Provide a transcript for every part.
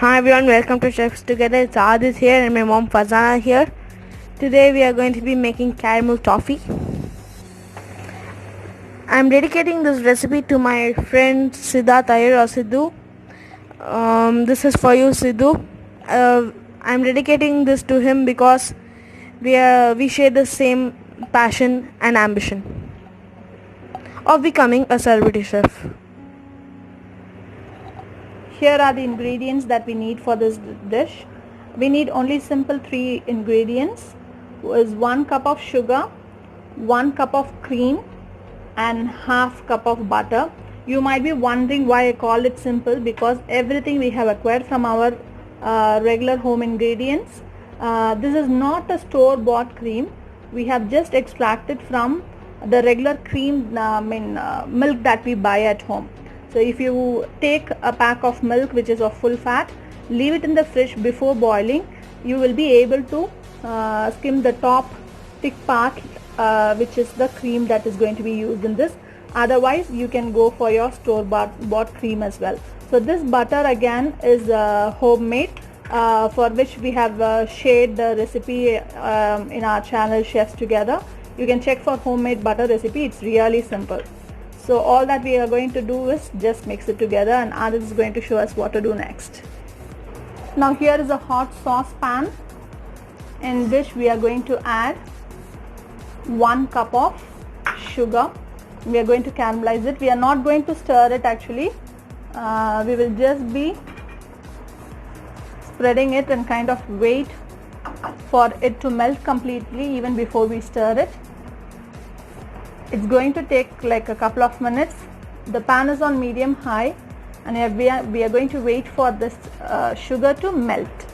Hi everyone, welcome to Chefs Together. It's Adit here and my mom Fazana here. Today we are going to be making caramel toffee. I'm dedicating this recipe to my friend Siddharth Iyer or Sidhu. This is for you, Sidhu. I'm dedicating this to him because we share the same passion and ambition of becoming a celebrity chef. Here are the ingredients that we need for this dish. We need only simple 3 ingredients, is 1 cup of sugar, 1 cup of cream and half cup of butter. You might be wondering why I call it simple, because everything we have acquired from our regular home ingredients. This is not a store-bought cream. We have just extracted from the regular cream milk that we buy at home. So if you take a pack of milk which is of full fat, leave it in the fridge before boiling, you will be able to skim the top thick part, which is the cream that is going to be used in this. Otherwise you can go for your store bought cream as well. So this butter again is homemade, for which we have shared the recipe in our channel Chefs Together. You can check for homemade butter recipe. It's really simple. So all that we are going to do is just mix it together, and Adit is going to show us what to do next. Now here is a hot sauce pan, in which we are going to add 1 cup of sugar. We are going to caramelize it. We are not going to stir it actually. We will just be spreading it and kind of wait for it to melt completely even before we stir it. It's going to take like a couple of minutes. The pan is on medium high, and we are going to wait for this sugar to melt.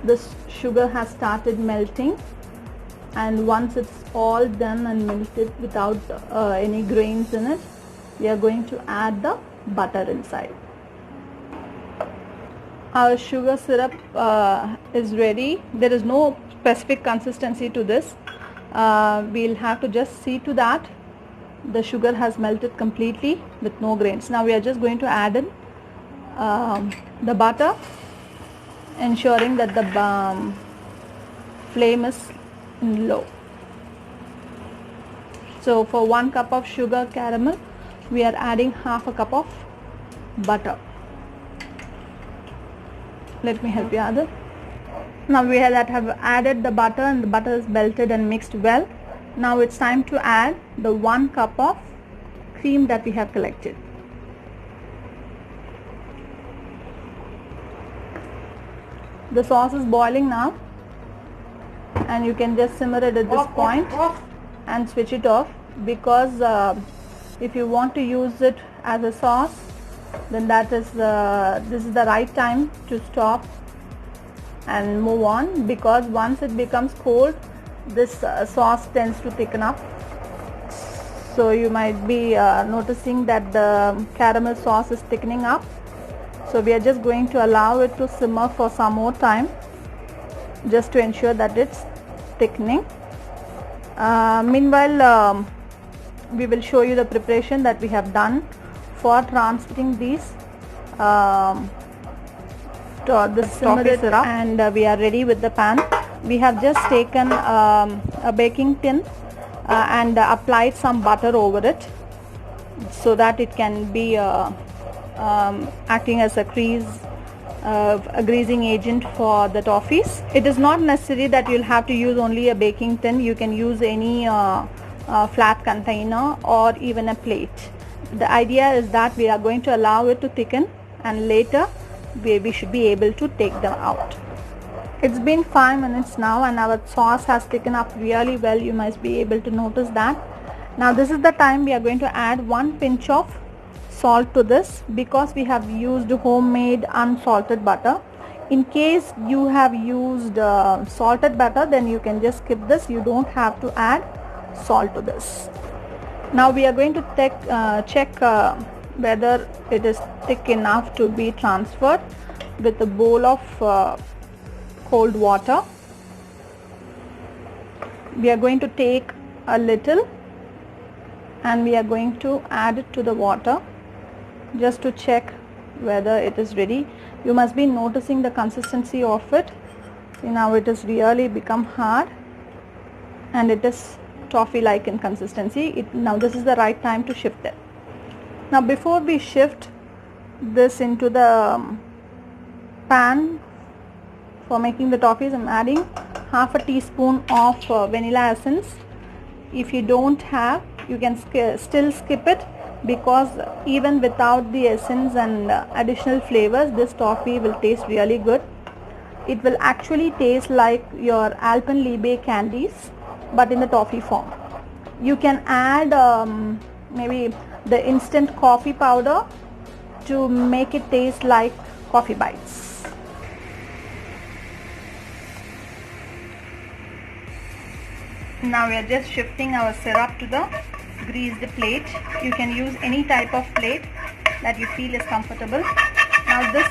This sugar has started melting, and once it's all done and melted without any grains in it, we are going to add the butter inside. Our sugar syrup is ready. There is no specific consistency to this. We'll have to just see to that the sugar has melted completely with no grains. Now we are just going to add in the butter, ensuring that the flame is low. So for 1 cup of sugar caramel, we are adding half a cup of butter. Let me help you, Adit. Now we have added the butter, and the butter is melted and mixed well. Now it's time to add the 1 cup of cream that we have collected. The sauce is boiling now, and you can just simmer it at this point and switch it off, because if you want to use it as a sauce, then this is the right time to stop and move on, because once it becomes cold, this sauce tends to thicken up. So you might be noticing that the caramel sauce is thickening up. So we are just going to allow it to simmer for some more time, just to ensure that it's thickening. Meanwhile, we will show you the preparation that we have done for transferring these this toffee syrup, and we are ready with the pan. We have just taken a baking tin and applied some butter over it, so that it can be acting as a greasing agent for the toffees. It is not necessary that you'll have to use only a baking tin. You can use any flat container or even a plate. The idea is that we are going to allow it to thicken, and later we should be able to take them out. It's been 5 minutes now, and our sauce has thickened up really well. You must be able to notice that. Now this is the time we are going to add 1 pinch of salt to this, because we have used homemade unsalted butter. In case you have used salted butter, then you can just skip this. You don't have to add salt to this. Now we are going to check whether it is thick enough to be transferred with a bowl of cold water. We are going to take a little, and we are going to add it to the water just to check whether it is ready. You must be noticing the consistency of it. See, now it has really become hard and it is toffee like in consistency. Now this is the right time to shift it. Now before we shift this into the pan for making the toffees, I'm adding half a teaspoon of vanilla essence. If you don't have, you can still skip it, because even without the essence and additional flavors, this toffee will taste really good. It will actually taste like your Alpenliebe candies, but in the toffee form. You can add maybe the instant coffee powder to make it taste like coffee bites. Now we are just shifting our syrup to the greased plate. You can use any type of plate that you feel is comfortable. Now this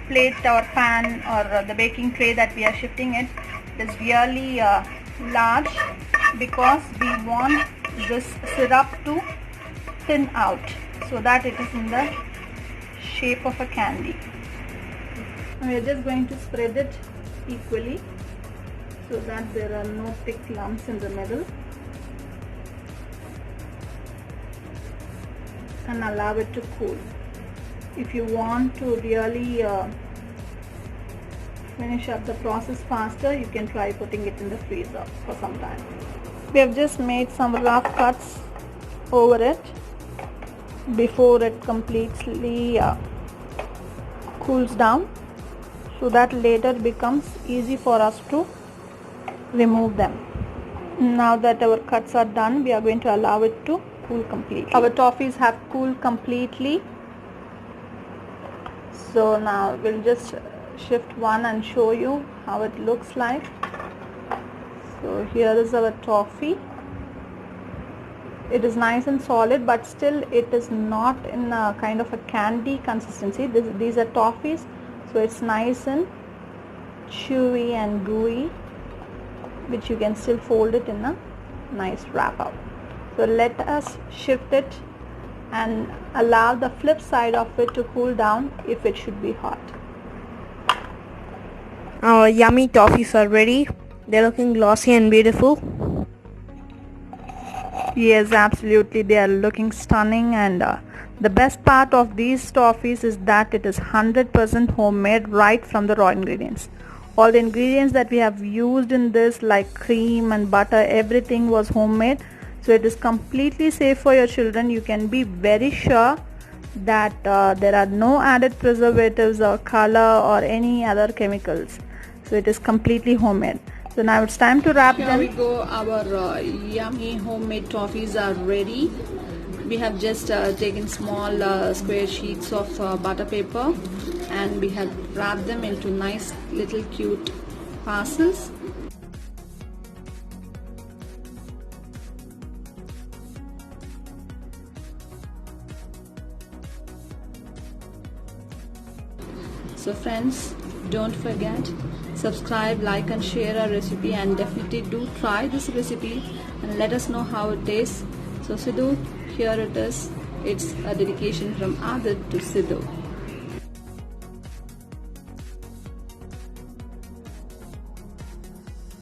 plate or pan or the baking tray that we are shifting it is really large, because we want this syrup to thin out so that it is in the shape of a candy. We are just going to spread it equally so that there are no thick lumps in the middle, and allow it to cool. If you want to really finish up the process faster, you can try putting it in the freezer for some time. We have just made some rough cuts over it before it completely cools down, so that later becomes easy for us to remove them. Now that our cuts are done, we are going to allow it to cool completely. Our toffees have cooled completely, so now we'll just shift one and show you how it looks like. So here is our toffee. It is nice and solid, but still it is not in a kind of a candy consistency. These are toffees, so it's nice and chewy and gooey, which you can still fold it in a nice wrap up. So let us shift it and allow the flip side of it to cool down if it should be hot. Our yummy toffees are ready. They're looking glossy and beautiful. Yes, absolutely, they are looking stunning, and the best part of these toffees is that it is 100% homemade right from the raw ingredients. All the ingredients that we have used in this, like cream and butter, everything was homemade, so it is completely safe for your children. You can be very sure that there are no added preservatives or color or any other chemicals, so it is completely homemade. So now it's time to wrap them. Here we go, our yummy homemade toffees are ready. We have just taken small square sheets of butter paper, and we have wrapped them into nice little cute parcels. So friends, don't forget, subscribe, like and share our recipe, and definitely do try this recipe and let us know how it tastes. So Sidhu, here it is. It's a dedication from Adit to Sidhu.